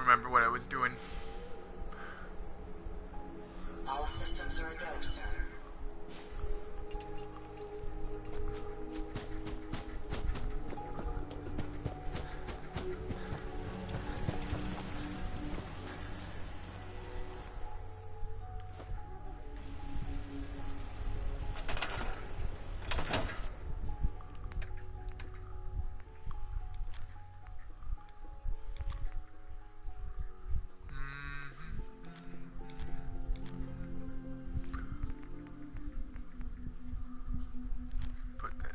remember what I was doing. All systems are a go, sir.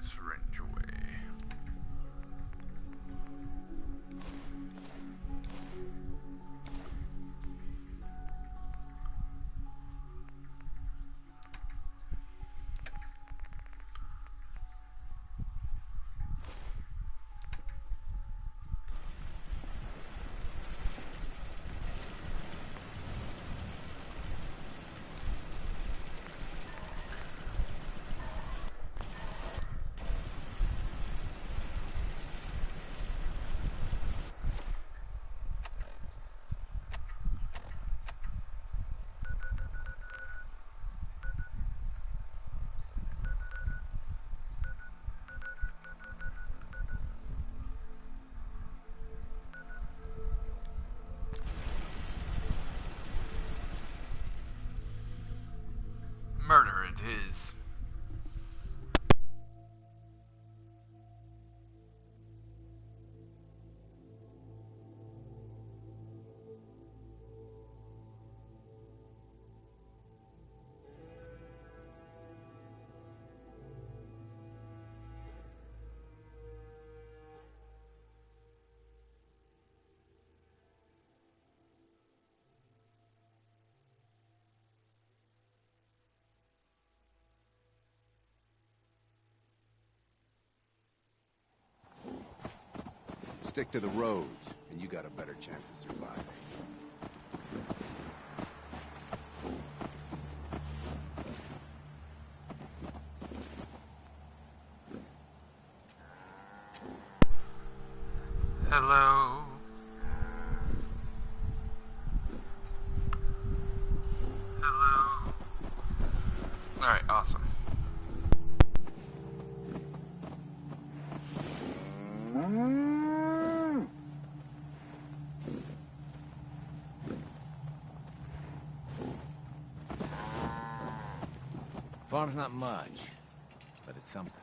Syringe away. Murder it is. Stick to the roads, and you got a better chance of surviving. Hello. Hello. Alright, awesome. Farm's not much, but it's something.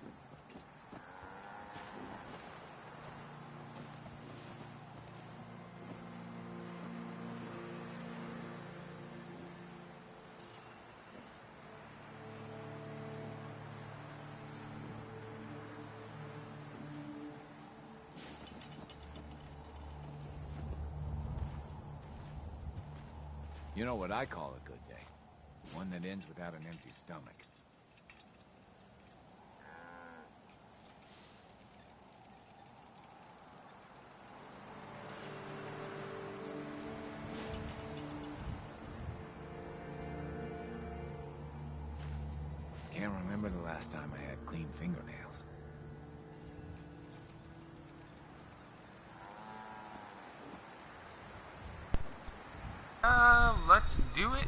You know what I call a good day? One that ends without an empty stomach. Can't remember the last time I had clean fingernails. Let's do it.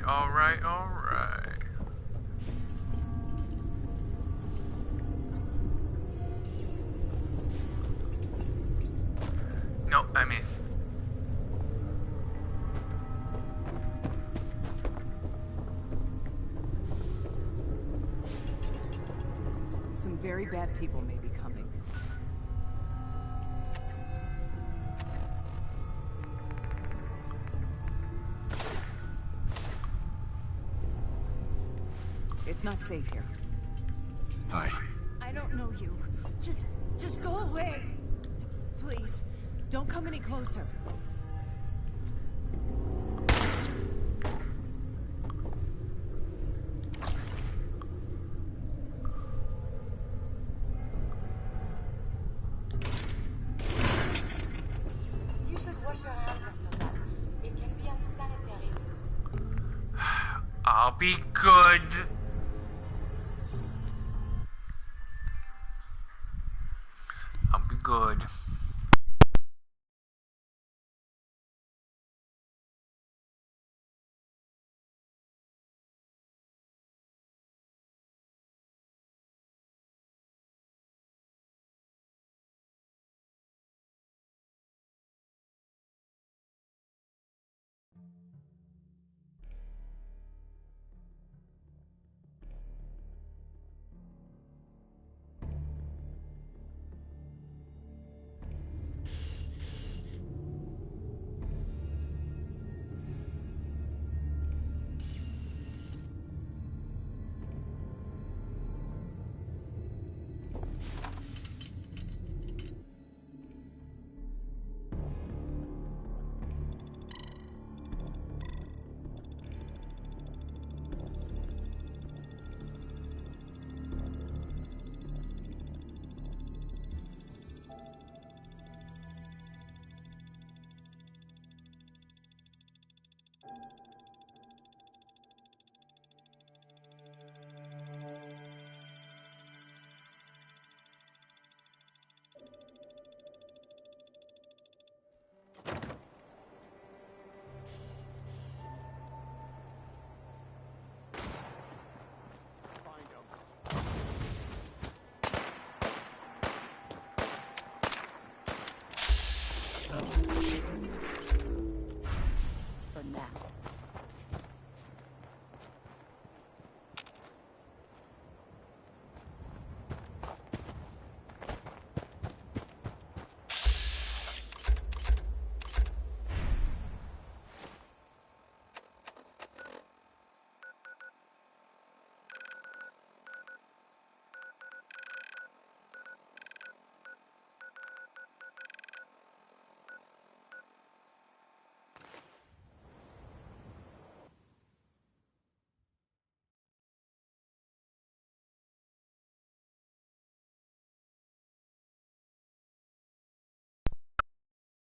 Alright. Nope, I miss. Very bad people may be coming. It's not safe here. Hi. I don't know you. Just go away. Please, don't come any closer. You should wash your hands after that. It can be unsanitary. I'll be good. I'll be good. For now.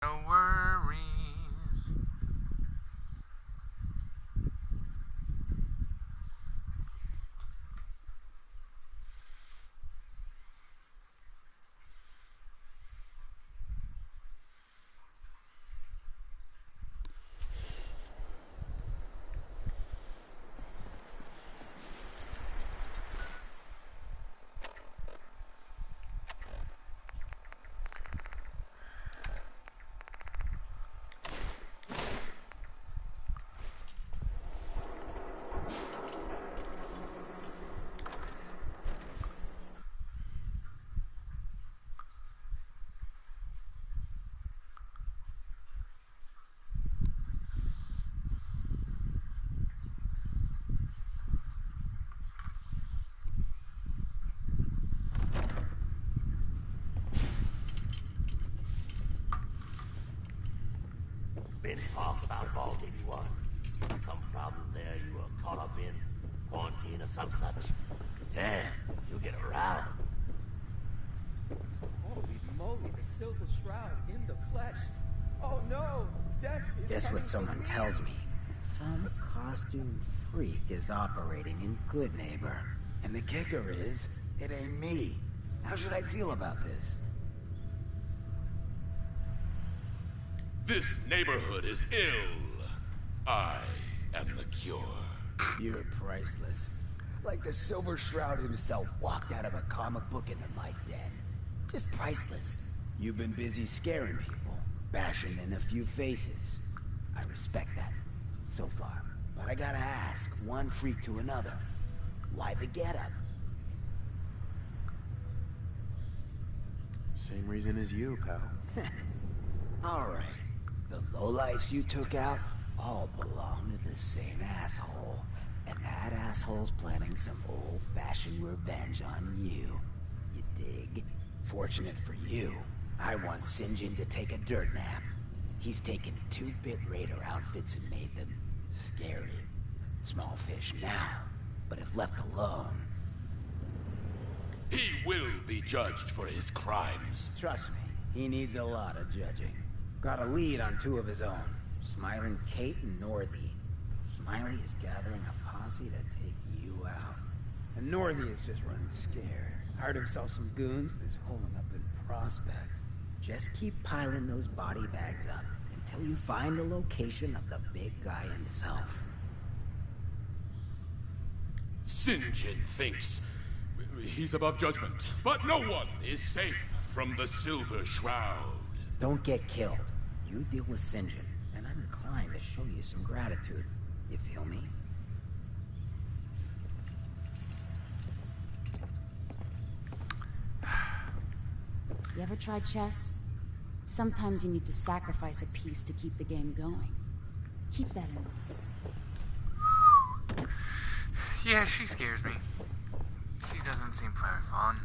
No worries. Been talk about Vault 81. Some problem there you were caught up in? Quarantine or some such? Damn, you get around. Holy moly, the Silver Shroud in the flesh. Oh no, death is Guess coming what someone for tells me? Some costume freak is operating in Good Neighbor. And the kicker is, it ain't me. How should I feel about this? This neighborhood is ill. I am the cure. You're priceless. Like the Silver Shroud himself walked out of a comic book in the Mike Den. Just priceless. You've been busy scaring people, bashing in a few faces. I respect that, so far. But I gotta ask, one freak to another, why the getup? Same reason as you, pal. Alright. The lowlifes you took out all belong to the same asshole. And that asshole's planning some old-fashioned revenge on you. You dig? Fortunate for you, I want Sinjin to take a dirt nap. He's taken 2-bit raider outfits and made them scary. Small fish now, but if left alone... He will be judged for his crimes. Trust me, he needs a lot of judging. Got a lead on 2 of his own, Smiling Kate and Northy. Smiley is gathering a posse to take you out. And Northy is just running scared. Hired himself some goons and is holding up in Prospect. Just keep piling those body bags up until you find the location of the big guy himself. Sinjin thinks he's above judgment, but no one is safe from the Silver Shroud. Don't get killed. You deal with Sinjin, and I'm inclined to show you some gratitude. You feel me? You ever tried chess? Sometimes you need to sacrifice a piece to keep the game going. Keep that in mind. Yeah, she scares me. She doesn't seem very fun.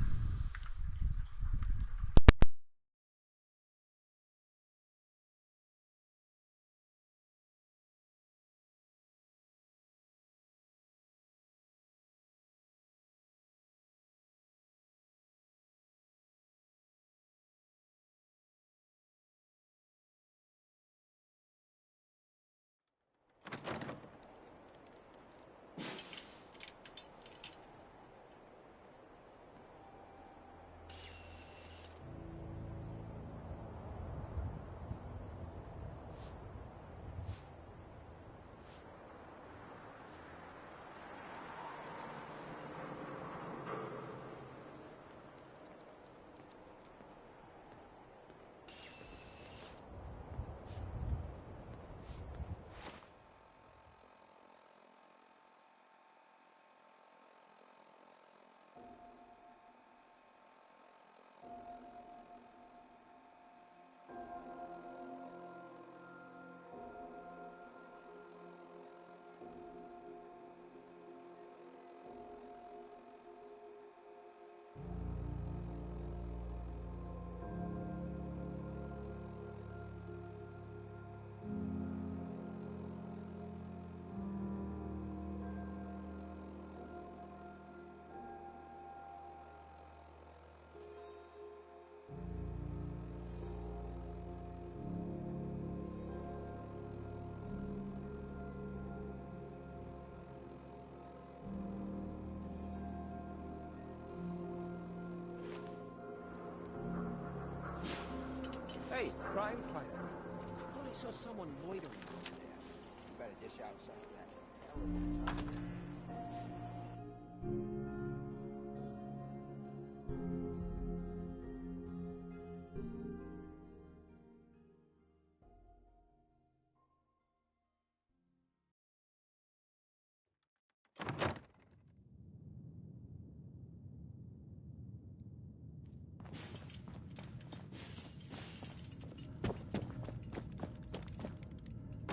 Hey, crime fighter. I thought I saw someone loitering over there. You better dish out some of that terrible time.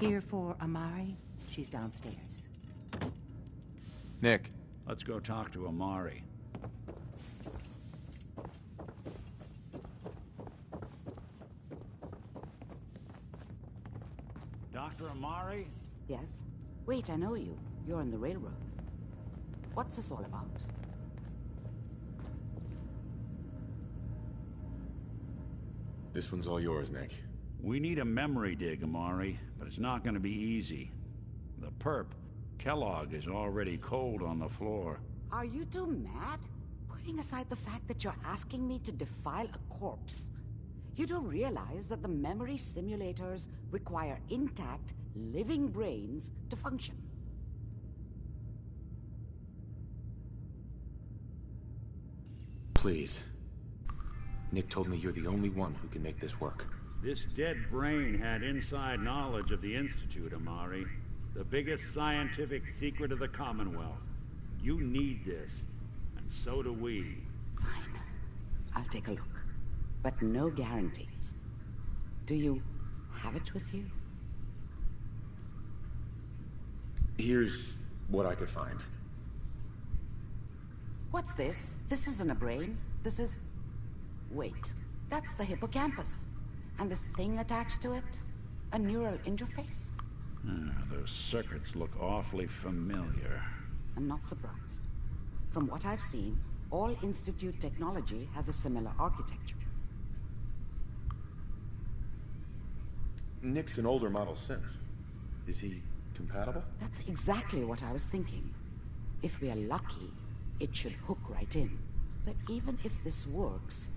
Here for Amari? She's downstairs. Nick. Let's go talk to Amari. Dr. Amari? Yes? Wait, I know you. You're on the railroad. What's this all about? This one's all yours, Nick. We need a memory dig, Amari, but it's not gonna be easy. The perp, Kellogg, is already cold on the floor. Are you two mad? Putting aside the fact that you're asking me to defile a corpse, you do realize that the memory simulators require intact, living brains to function. Please. Nick told me you're the only one who can make this work. This dead brain had inside knowledge of the Institute, Amari. The biggest scientific secret of the Commonwealth. You need this, and so do we. Fine. I'll take a look. but no guarantees. Do you have it with you? Here's what I could find. What's this? This isn't a brain. This is... Wait, that's the hippocampus. And this thing attached to it? A neural interface? Those circuits look awfully familiar. I'm not surprised. From what I've seen, all Institute technology has a similar architecture. Nick's an older model synth. Is he compatible? That's exactly what I was thinking. If we are lucky, it should hook right in. But even if this works,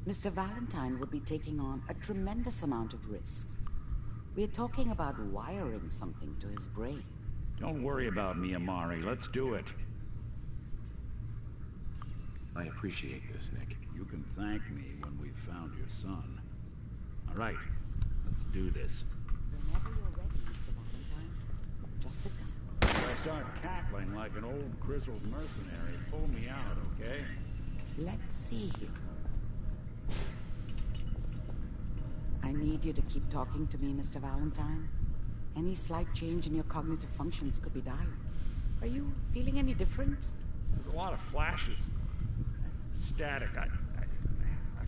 Mr. Valentine would be taking on a tremendous amount of risk. We're talking about wiring something to his brain. Don't worry about me, Amari. Let's do it. I appreciate this, Nick. You can thank me when we've found your son. All right, let's do this. Whenever you're ready, Mr. Valentine, just sit down. If I start cackling like an old grizzled mercenary, pull me out, okay? Let's see here. I need you to keep talking to me, Mr. Valentine. Any slight change in your cognitive functions could be dire. Are you feeling any different? There's a lot of flashes. Static. I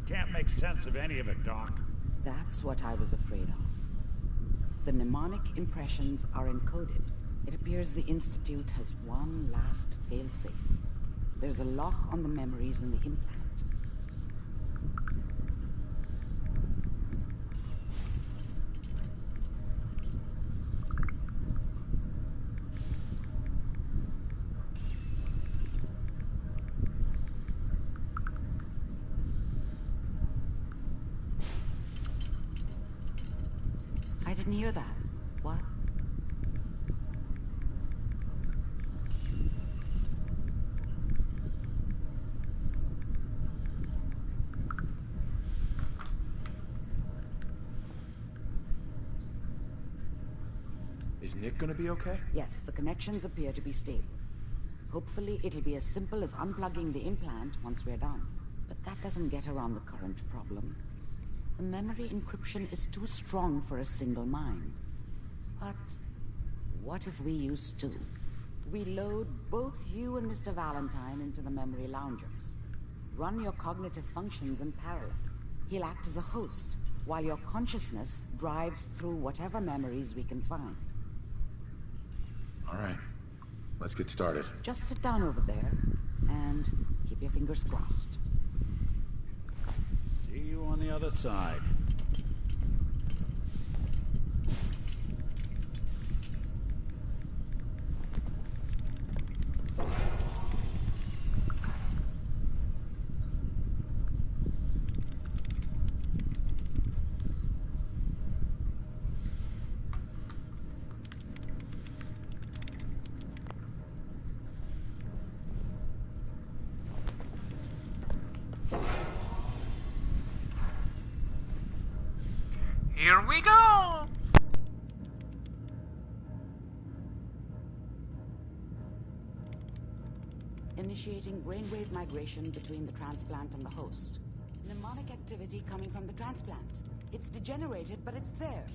can't make sense of any of it, Doc. That's what I was afraid of. The mnemonic impressions are encoded. It appears the Institute has one last failsafe. There's a lock on the memories in the implant. I didn't hear that. What? Is Nick gonna be okay? Yes, the connections appear to be stable. Hopefully, it'll be as simple as unplugging the implant once we're done. But that doesn't get around the current problem. The memory encryption is too strong for a single mind. But what if we use two? We load both you and Mr. Valentine into the memory loungers. Run your cognitive functions in parallel. He'll act as a host, while your consciousness drives through whatever memories we can find. All right. Let's get started. Just sit down over there, and keep your fingers crossed. See you on the other side. Here we go! Initiating brainwave migration between the transplant and the host. Mnemonic activity coming from the transplant. It's degenerated, but it's there.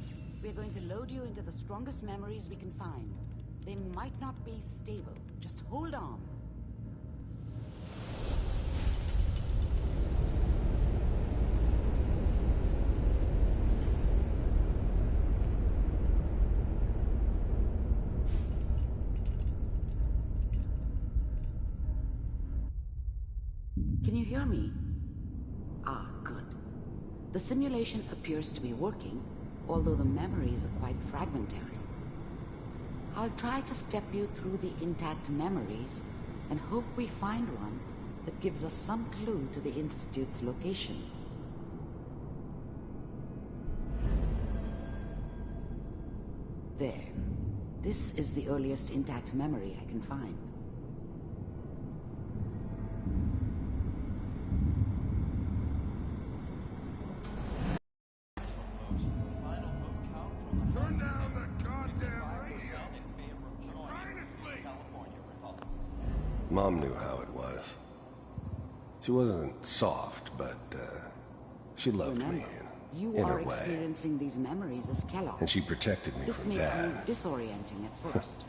We're going to load you into the strongest memories we can find. They might not be stable. Just hold on. Can you hear me? Ah, good. The simulation appears to be working, although the memories are quite fragmentary. I'll try to step you through the intact memories and hope we find one that gives us some clue to the Institute's location. There. This is the earliest intact memory I can find. Turn down the goddamn radio! I'm trying to sleep! Mom knew how it was. She wasn't soft, but, She loved me Remember, you in are her way. experiencing these memories as Kellogg. And she protected me This from may Dad. prove disorienting at first.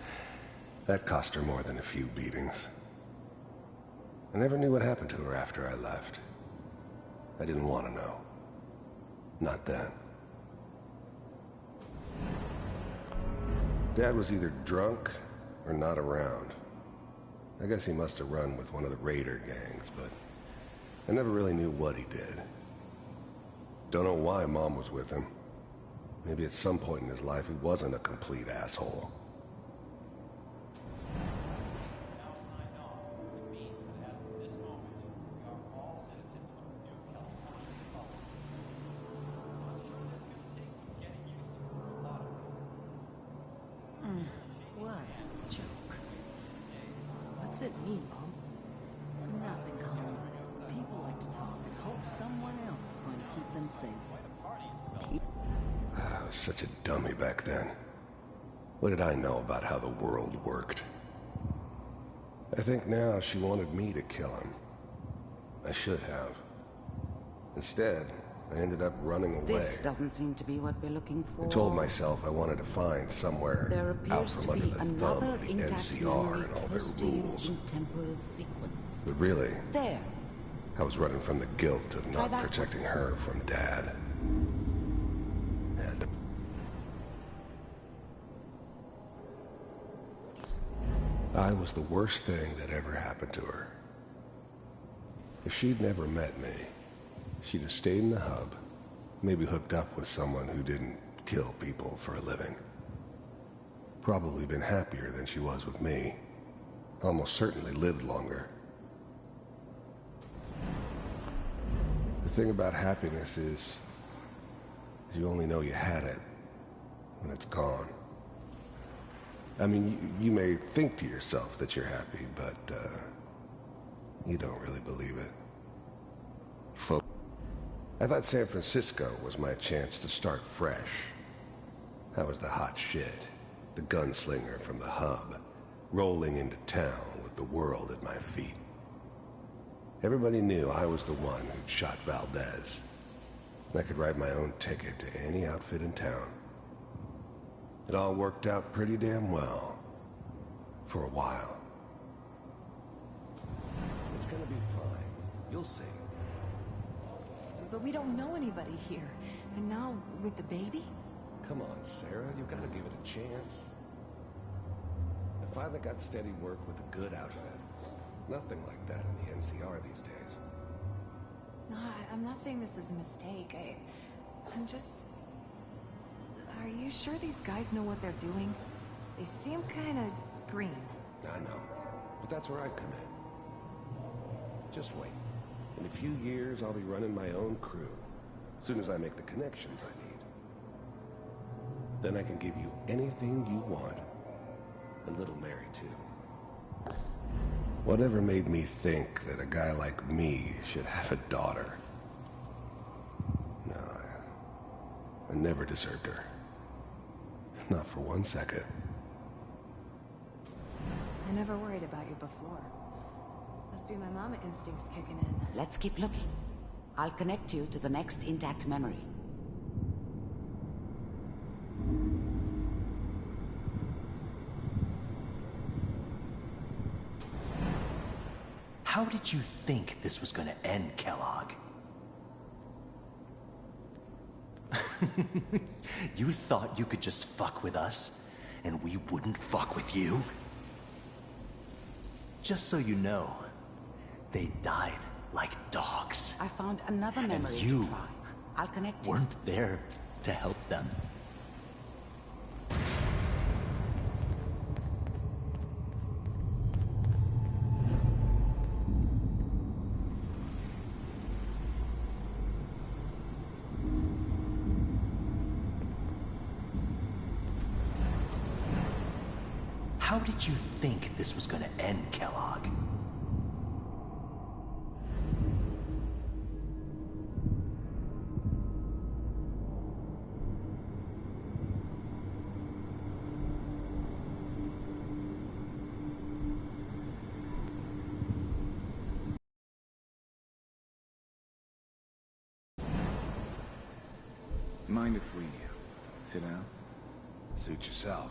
That cost her more than a few beatings. I never knew what happened to her after I left. I didn't want to know. Not then. Dad was either drunk or not around. I guess he must have run with one of the raider gangs, but I never really knew what he did. Don't know why Mom was with him. Maybe at some point in his life he wasn't a complete asshole. What a joke. What's it mean, Mom? Nothing, Colin. People like to talk and hope someone else is going to keep them safe. I was such a dummy back then. What did I know about how the world worked? I think now she wanted me to kill him. I should have. Instead, I ended up running away. This doesn't seem to be what we're looking for. I told myself I wanted to find somewhere There out appears from to under be the thumb another of the intact NCR memory and all close their to you rules. in temporal sequence. But really, There. I was running from the guilt of Try not that. protecting her from Dad. And I was the worst thing that ever happened to her. If she'd never met me, she'd have stayed in the hub, maybe hooked up with someone who didn't kill people for a living. Probably been happier than she was with me. Almost certainly lived longer. The thing about happiness is you only know you had it when it's gone. I mean, you may think to yourself that you're happy, but you don't really believe it. I thought San Francisco was my chance to start fresh. I was the hot shit, the gunslinger from the hub, rolling into town with the world at my feet. Everybody knew I was the one who'd shot Valdez. And I could write my own ticket to any outfit in town. It all worked out pretty damn well. For a while. It's gonna be fine. You'll see. But we don't know anybody here. And now, with the baby? Come on, Sarah. You've got to give it a chance. I finally got steady work with a good outfit. Nothing like that in the NCR these days. No, I'm not saying this was a mistake. I'm just... Are you sure these guys know what they're doing? They seem kind of green. I know. But that's where I come in. Just wait. In a few years, I'll be running my own crew. As soon as I make the connections I need. Then I can give you anything you want. And little Mary, too. Whatever made me think that a guy like me should have a daughter? No, I never deserved her. Not for 1 second. I never worried about you before. Must be my mama instincts kicking in. Let's keep looking. I'll connect you to the next intact memory. How did you think this was gonna end, Kellogg? You thought you could just fuck with us, and we wouldn't fuck with you? Just so you know, they died like dogs. I found another memory And you to try. I'll connect you. weren't there to help them. How did you think this was gonna end, Kellogg? Mind if we sit down? Suit yourself.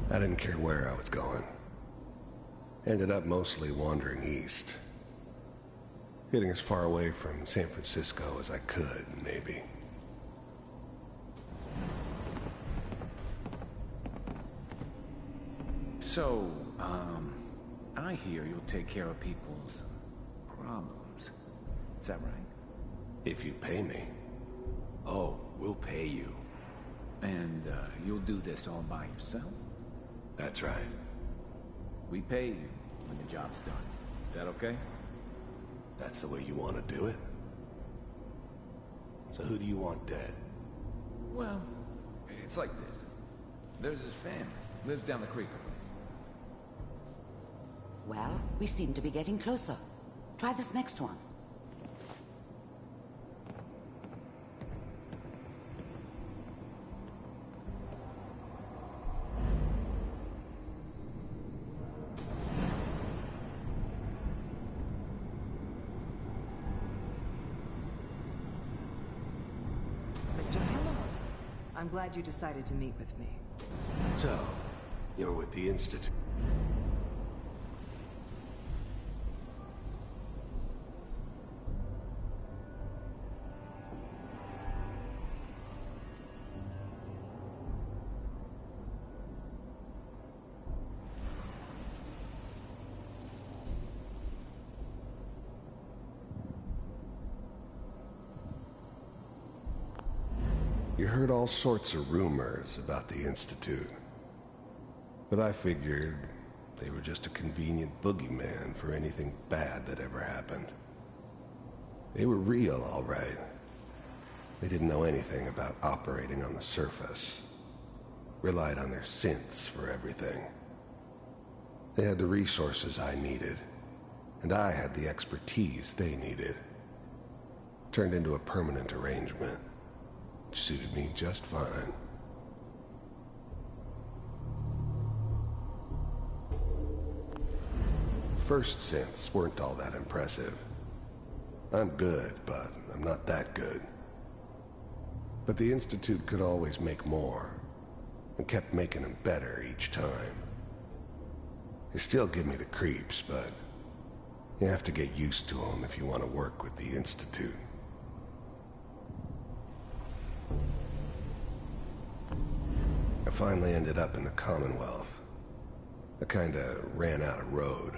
I didn't care where I was going. Ended up mostly wandering east. Getting as far away from San Francisco as I could, maybe. So, I hear you'll take care of people's problems. Is that right? If you pay me. Oh, we'll pay you. And, you'll do this all by yourself? That's right. We pay you when the job's done. Is that okay? That's the way you want to do it? So who do you want dead? Well, it's like this. There's his family. Lives down the creek a ways. Well, we seem to be getting closer. Try this next one. Mr. Kellogg, I'm glad you decided to meet with me. So, you're with the Institute. You heard all sorts of rumors about the Institute. But I figured they were just a convenient boogeyman for anything bad that ever happened. They were real, all right. They didn't know anything about operating on the surface. Relied on their synths for everything. They had the resources I needed, and I had the expertise they needed. Turned into a permanent arrangement. Suited me just fine. First synths weren't all that impressive. I'm good, but I'm not that good. But the Institute could always make more, and kept making them better each time. They still give me the creeps, but you have to get used to them if you want to work with the Institute. I finally ended up in the Commonwealth. I kinda ran out of road.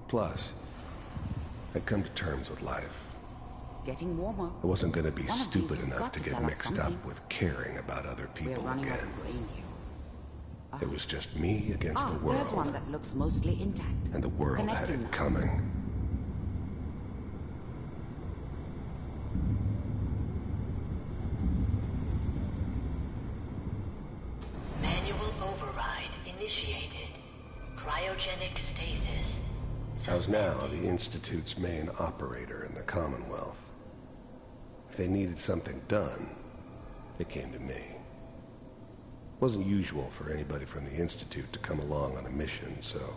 Plus, I'd come to terms with life. Getting warmer. I wasn't gonna be One of stupid these has enough got to to get tell us mixed up something. with caring about other people We're running out again. of grain here. It was just me against the world. There's one that looks mostly intact. And the world had Connecting it now. coming. Manual override initiated. Cryogenic stasis. I was now the Institute's main operator in the Commonwealth. If they needed something done, they came to me. Wasn't usual for anybody from the Institute to come along on a mission, so...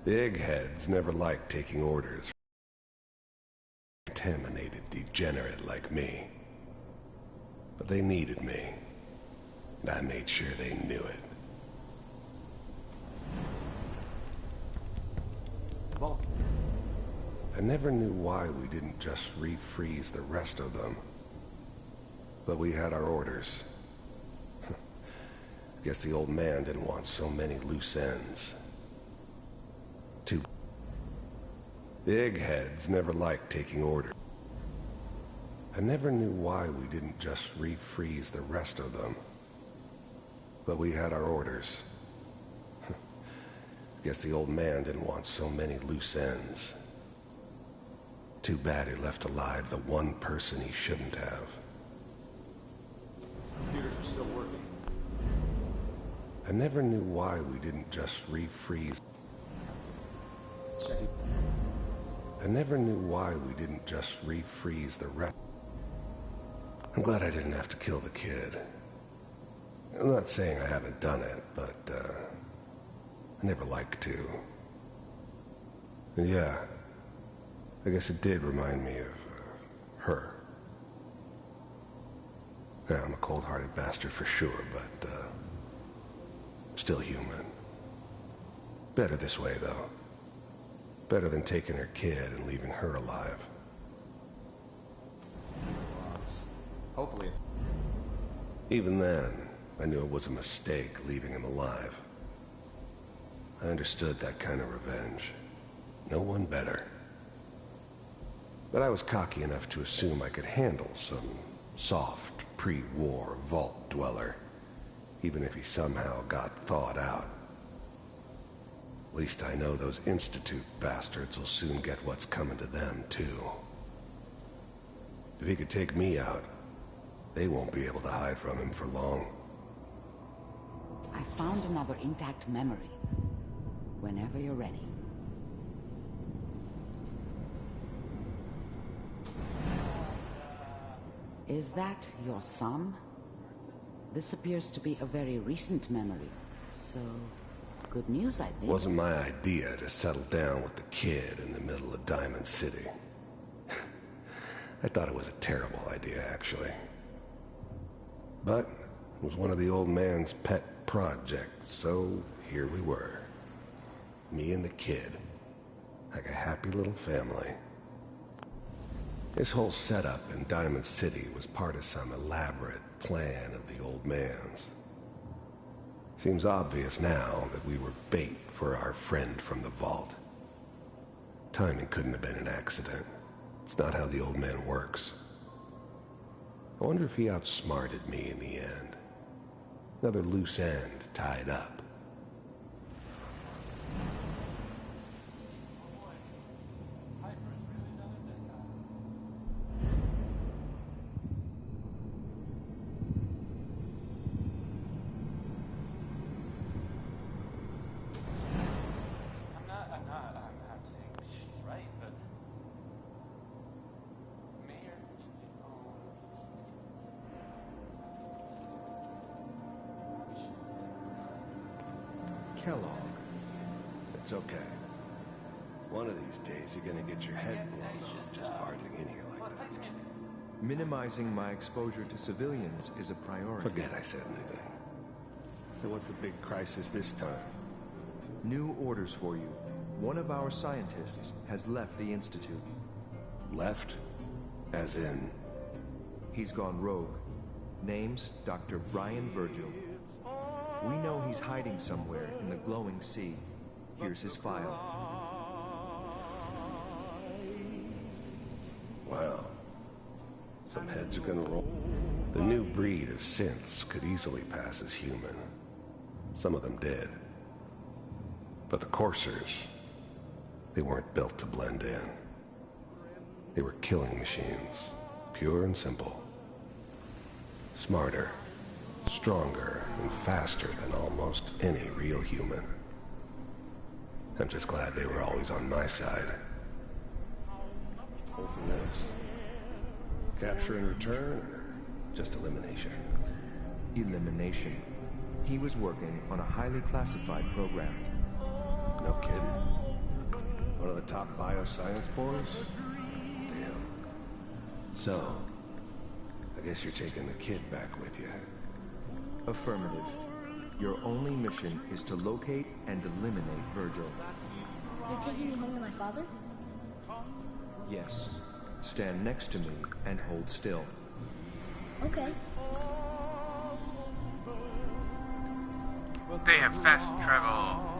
The eggheads never liked taking orders from a contaminated degenerate like me. But they needed me, and I made sure they knew it. I never knew why we didn't just refreeze the rest of them. But we had our orders. Guess the old man didn't want so many loose ends. The eggheads never liked taking orders. I never knew why we didn't just refreeze the rest of them. But we had our orders. Guess the old man didn't want so many loose ends. Too bad he left alive the one person he shouldn't have. Computers are still working. I never knew why we didn't just refreeze. I never knew why we didn't just refreeze the rest. I'm glad I didn't have to kill the kid. I'm not saying I haven't done it, but I never like to. Yeah, I guess it did remind me of her. Yeah, I'm a cold-hearted bastard for sure, but still human. Better this way, though. Better than taking her kid and leaving her alive. Hopefully it's... Even then, I knew it was a mistake leaving him alive. I understood that kind of revenge. No one better. But I was cocky enough to assume I could handle some soft, pre-war vault dweller, even if he somehow got thawed out. At least I know those Institute bastards will soon get what's coming to them, too. If he could take me out, they won't be able to hide from him for long. I found another intact memory. Whenever you're ready. Is that your son? This appears to be a very recent memory, so good news, I think. Wasn't my idea to settle down with the kid in the middle of Diamond City. I thought it was a terrible idea, actually. But it was one of the old man's pet projects, so here we were. Me and the kid, like a happy little family. This whole setup in Diamond City was part of some elaborate plan of the old man's. Seems obvious now that we were bait for our friend from the vault. Timing couldn't have been an accident. It's not how the old man works. I wonder if he outsmarted me in the end. Another loose end tied up. I'm saying she's right, but Mayor, Kellogg. It's okay. One of these days you're gonna get your head blown off just barging in here like that. Minimizing my exposure to civilians is a priority. Forget I said anything. So what's the big crisis this time? New orders for you. One of our scientists has left the Institute. Left? As in? He's gone rogue. Name's Dr. Brian Virgil. We know he's hiding somewhere in the glowing sea. Here's his file. Wow. Some heads are gonna roll. The new breed of synths could easily pass as human. Some of them did. But the coursers, they weren't built to blend in. They were killing machines, pure and simple. Smarter, stronger, and faster than almost any real human. I'm just glad they were always on my side. Go for this. Capture and return, or just elimination? Elimination. He was working on a highly classified program. No kidding. One of the top bioscience boys? Damn. So, I guess you're taking the kid back with you. Affirmative. Your only mission is to locate and eliminate Virgil. You're taking me home to my father? Yes. Stand next to me and hold still. Okay. They have fast travel.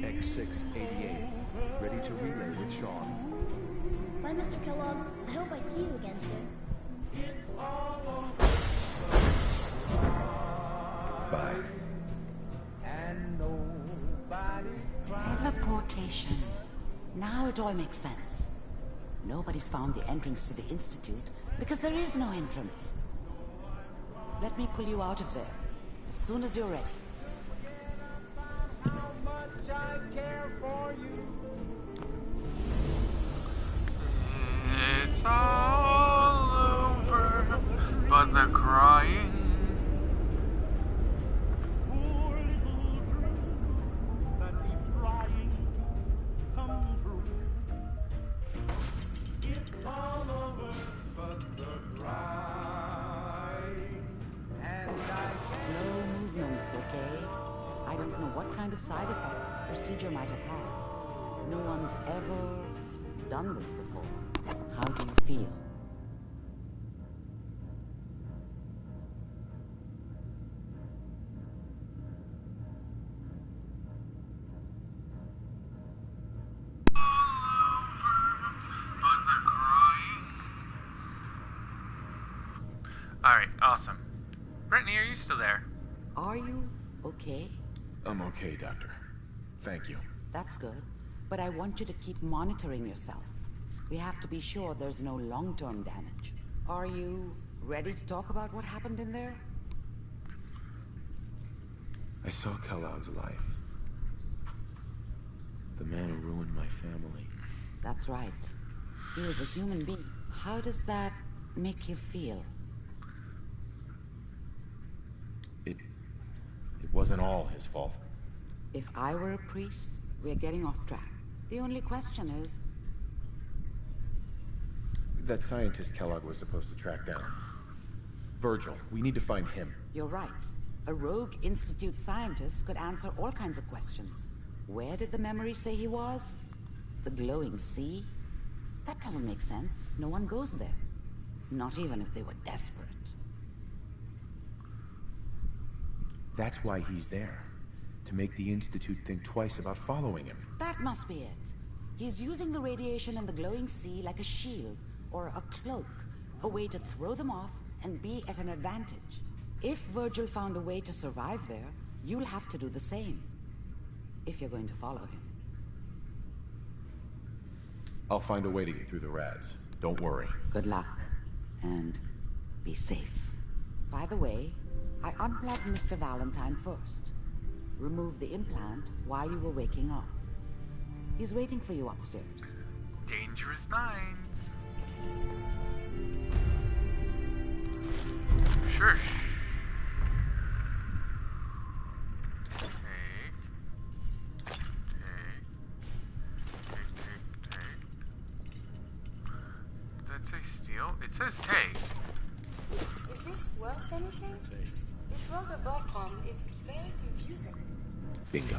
X688, ready to relay with Sean. Bye, Mr. Kellogg. I hope I see you again soon. Bye. Teleportation. Now it all makes sense. Nobody's found the entrance to the Institute because there is no entrance. Let me pull you out of there as soon as you're ready. It's all over, but the crying Relax, okay? I don't know what kind of side effects the procedure might have had. No one's ever done this before. How do you feel? Alright, awesome. Brittany, are you still there? Are you okay? I'm okay, Doctor. Thank you. That's good. But I want you to keep monitoring yourself. We have to be sure there's no long-term damage. Are you ready to talk about what happened in there? I saw Kellogg's life. The man who ruined my family. That's right. He was a human being. How does that make you feel? It wasn't all his fault. If I were a priest, we're getting off track. The only question is... That scientist Kellogg was supposed to track down. Virgil, we need to find him. You're right. A rogue Institute scientist could answer all kinds of questions. Where did the memory say he was? The glowing sea? That doesn't make sense. No one goes there. Not even if they were desperate. That's why he's there. To make the Institute think twice about following him. That must be it. He's using the radiation in the glowing sea like a shield, or a cloak. A way to throw them off and be at an advantage. If Virgil found a way to survive there, you'll have to do the same. If you're going to follow him. I'll find a way to get through the rads. Don't worry. Good luck. And be safe. By the way, I unplugged Mr. Valentine first. Removed the implant while you were waking up. He's waiting for you upstairs. Dangerous minds. Sure. Does that say steal? It says take. Is this worth anything? This world of Voltron is very confusing. Bingo.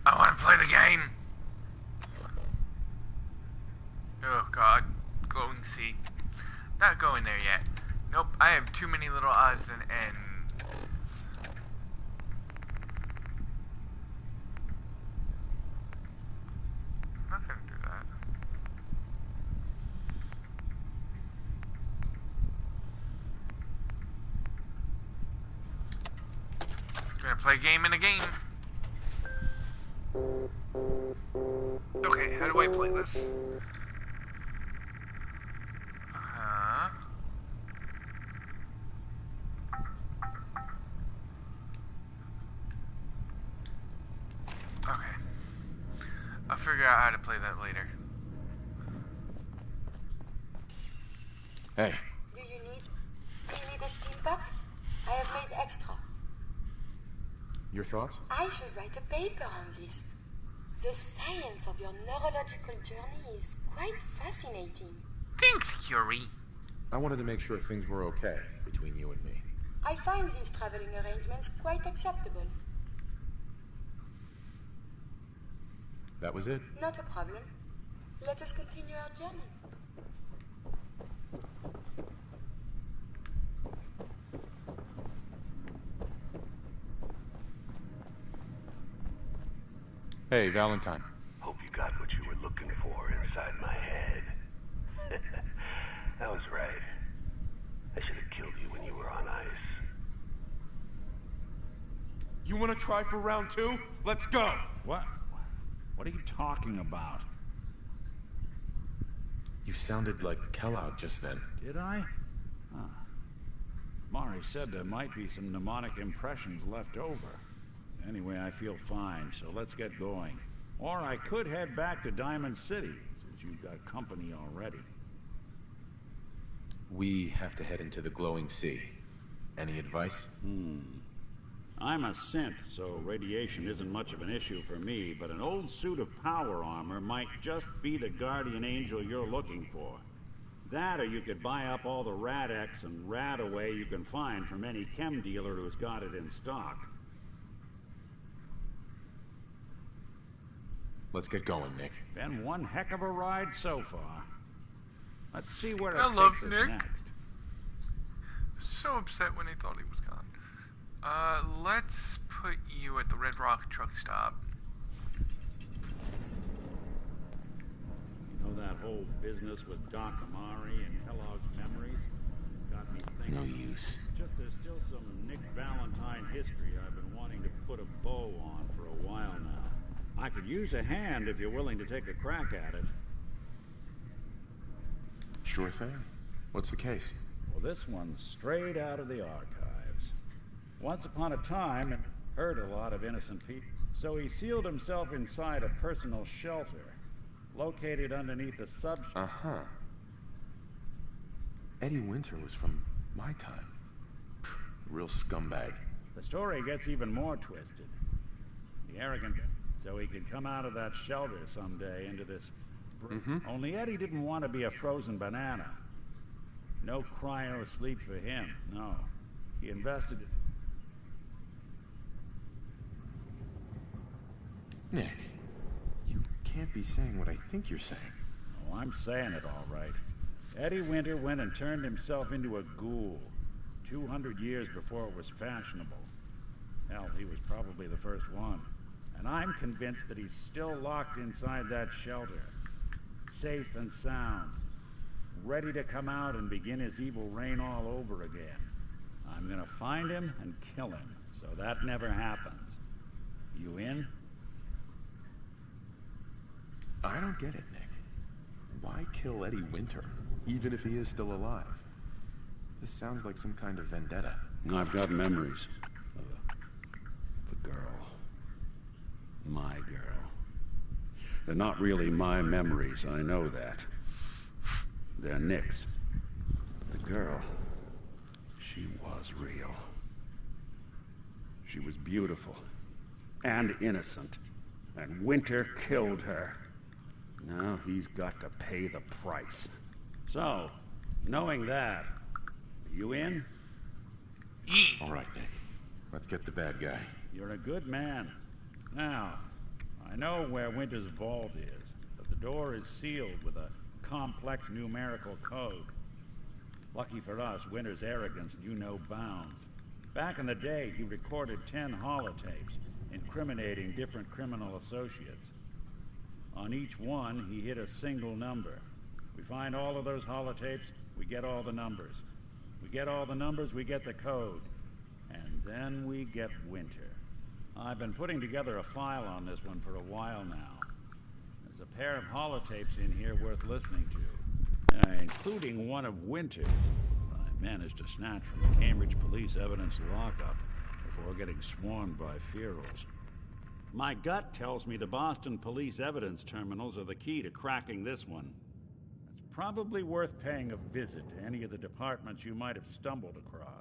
I want to play the game. Oh god, glowing sea. Not going there yet. Nope, I have too many little odds and ends. I'm not gonna do that. I'm gonna play game in a game. Okay, how do I play this? Okay. I'll figure out how to play that later. Hey. Do you need a steam pack? I have made extra. Your thoughts? I should write a paper on this. The science of your neurological journey is quite fascinating. Thanks, Curie. I wanted to make sure things were okay between you and me. I find these traveling arrangements quite acceptable. That was it? Not a problem. Let us continue our journey. Hey, Valentine. Hope you got what you were looking for inside my head. That was right. I should have killed you when you were on ice. You want to try for round 2? Let's go! What? What are you talking about? You sounded like Kellogg just then. Did I? Huh. Mari said there might be some mnemonic impressions left over. Anyway, I feel fine, so let's get going. Or I could head back to Diamond City, since you've got company already. We have to head into the glowing sea. Any advice? I'm a synth, so radiation isn't much of an issue for me, but an old suit of power armor might just be the guardian angel you're looking for. That, or you could buy up all the Rad-X and Rad-Away you can find from any chem dealer who's got it in stock. Let's get going, Nick. Been one heck of a ride so far. Let's see where it I love takes us Nick. next. So upset when he thought he was gone. Let's put you at the Red Rock truck stop. You know that whole business with Doc Amari and Kellogg's memories? Got me thinking. No use. Just there's still some Nick Valentine history I've been wanting to put a bow on for a while now. I could use a hand if you're willing to take a crack at it. Sure thing. What's the case? Well, this one's straight out of the archives. Once upon a time, and hurt a lot of innocent people, so he sealed himself inside a personal shelter, located underneath a sub... Uh-huh. Eddie Winter was from my time. Real scumbag. The story gets even more twisted. The arrogant... So he could come out of that shelter someday into this... Only Eddie didn't want to be a frozen banana. No cryo sleep for him, no. He invested... Nick, you can't be saying what I think you're saying. Oh, I'm saying it all right. Eddie Winter went and turned himself into a ghoul 200 years before it was fashionable. Hell, he was probably the first one. And I'm convinced that he's still locked inside that shelter. Safe and sound. Ready to come out and begin his evil reign all over again. I'm gonna find him and kill him, so that never happens. You in? I don't get it, Nick. Why kill Eddie Winter, even if he is still alive? This sounds like some kind of vendetta. I've got memories of the girl. My girl. They're not really my memories, I know that. They're Nick's. The girl, she was real. She was beautiful and innocent, and Winter killed her. Now he's got to pay the price. So, knowing that, you in? All right, Nick. Let's get the bad guy. You're a good man. Now, I know where Winter's vault is, but the door is sealed with a complex numerical code. Lucky for us, Winter's arrogance knew no bounds. Back in the day, he recorded 10 holotapes, incriminating different criminal associates. On each one, he hit a single number. We find all of those holotapes, we get all the numbers. We get all the numbers, we get the code. And then we get Winter. I've been putting together a file on this one for a while now. There's a pair of holotapes in here worth listening to, including one of Winter's. I managed to snatch from the Cambridge police evidence lockup before getting swarmed by ferals. My gut tells me the Boston police evidence terminals are the key to cracking this one. It's probably worth paying a visit to any of the departments you might have stumbled across.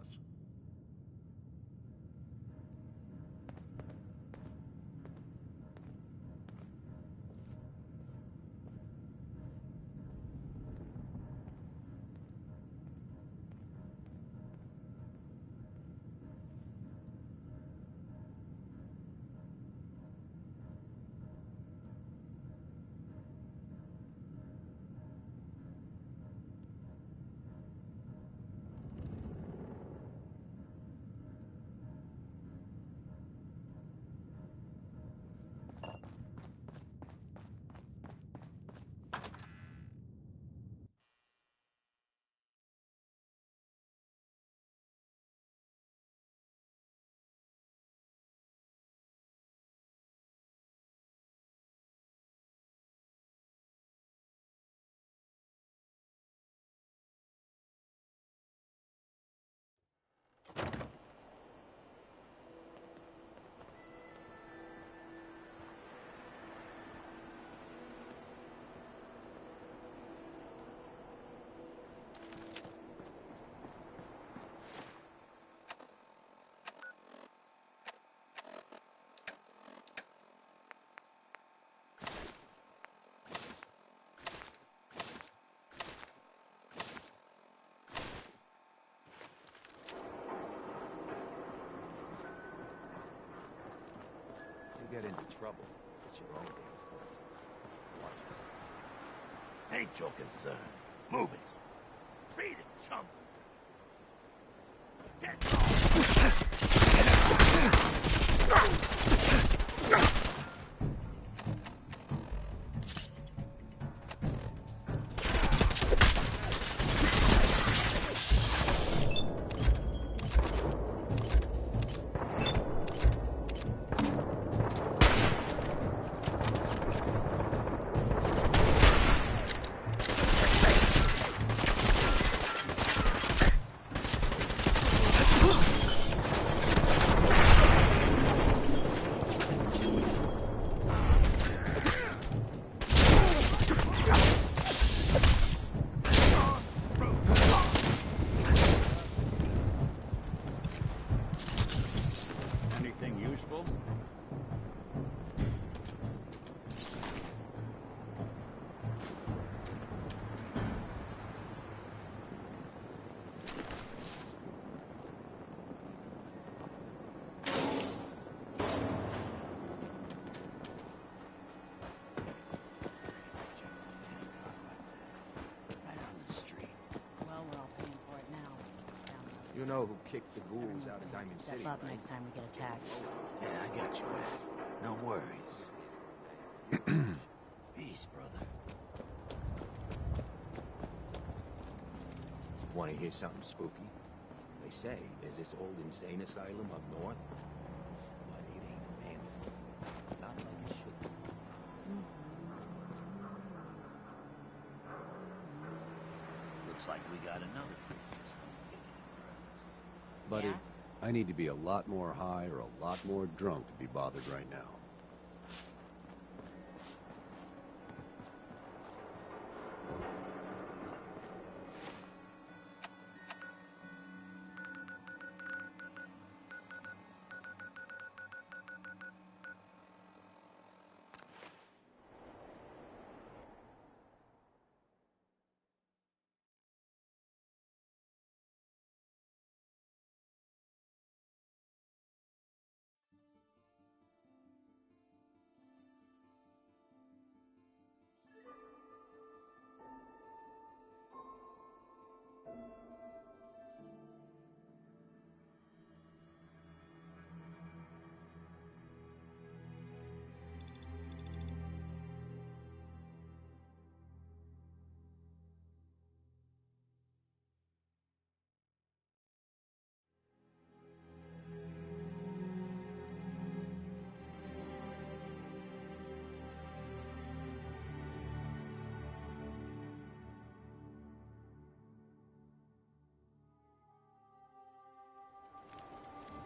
get into trouble, it's your own damn fault. Watch yourself. Ain't your concern. Move it. Beat it, chump. Get Anything useful? Well, we're all paying for it now. You know who kicked the ghouls out of Diamond Step City, up right? next time we get attacked. Yeah, I got you, Ed. No worries. Peace, brother. Want to hear something spooky? They say there's this old insane asylum up north, but it ain't abandoned. Not like it should be. Looks like we got another Buddy, I need to be a lot more high or a lot more drunk to be bothered right now.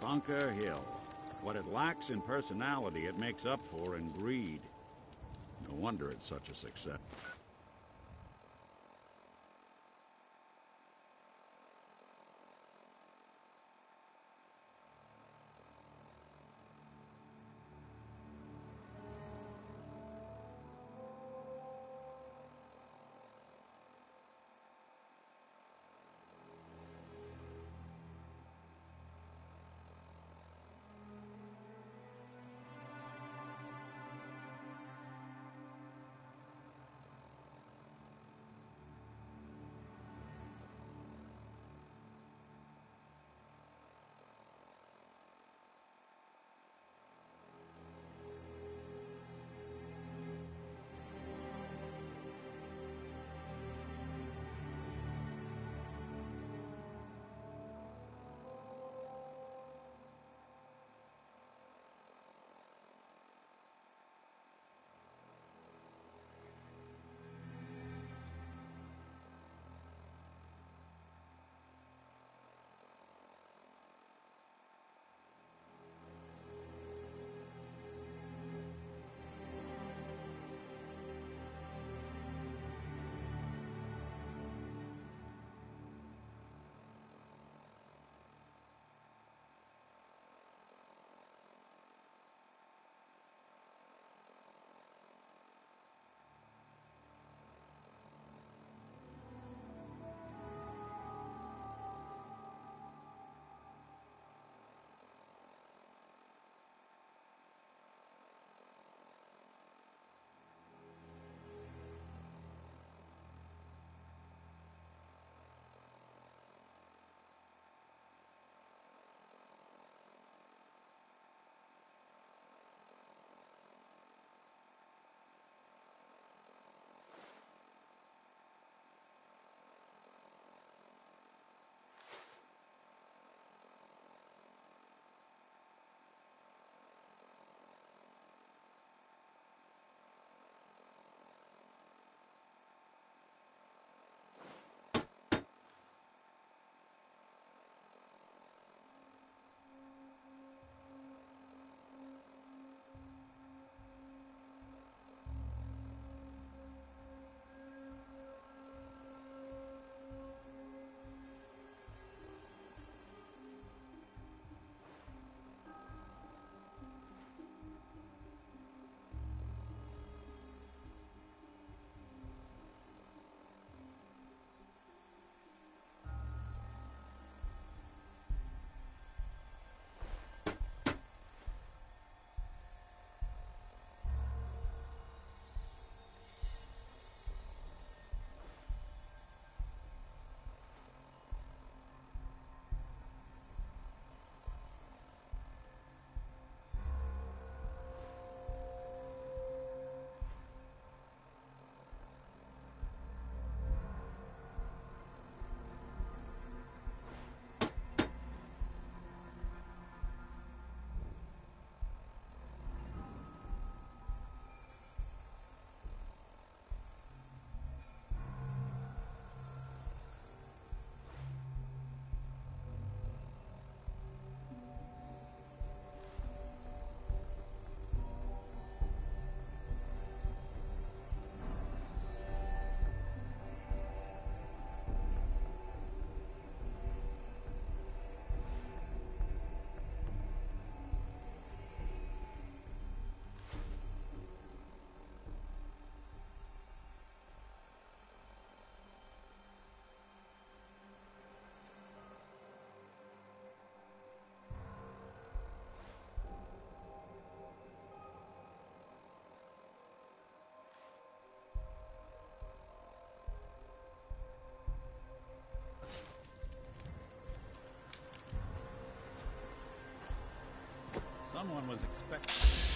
Bunker Hill. What it lacks in personality, it makes up for in greed. No wonder it's such a success. Someone was expecting.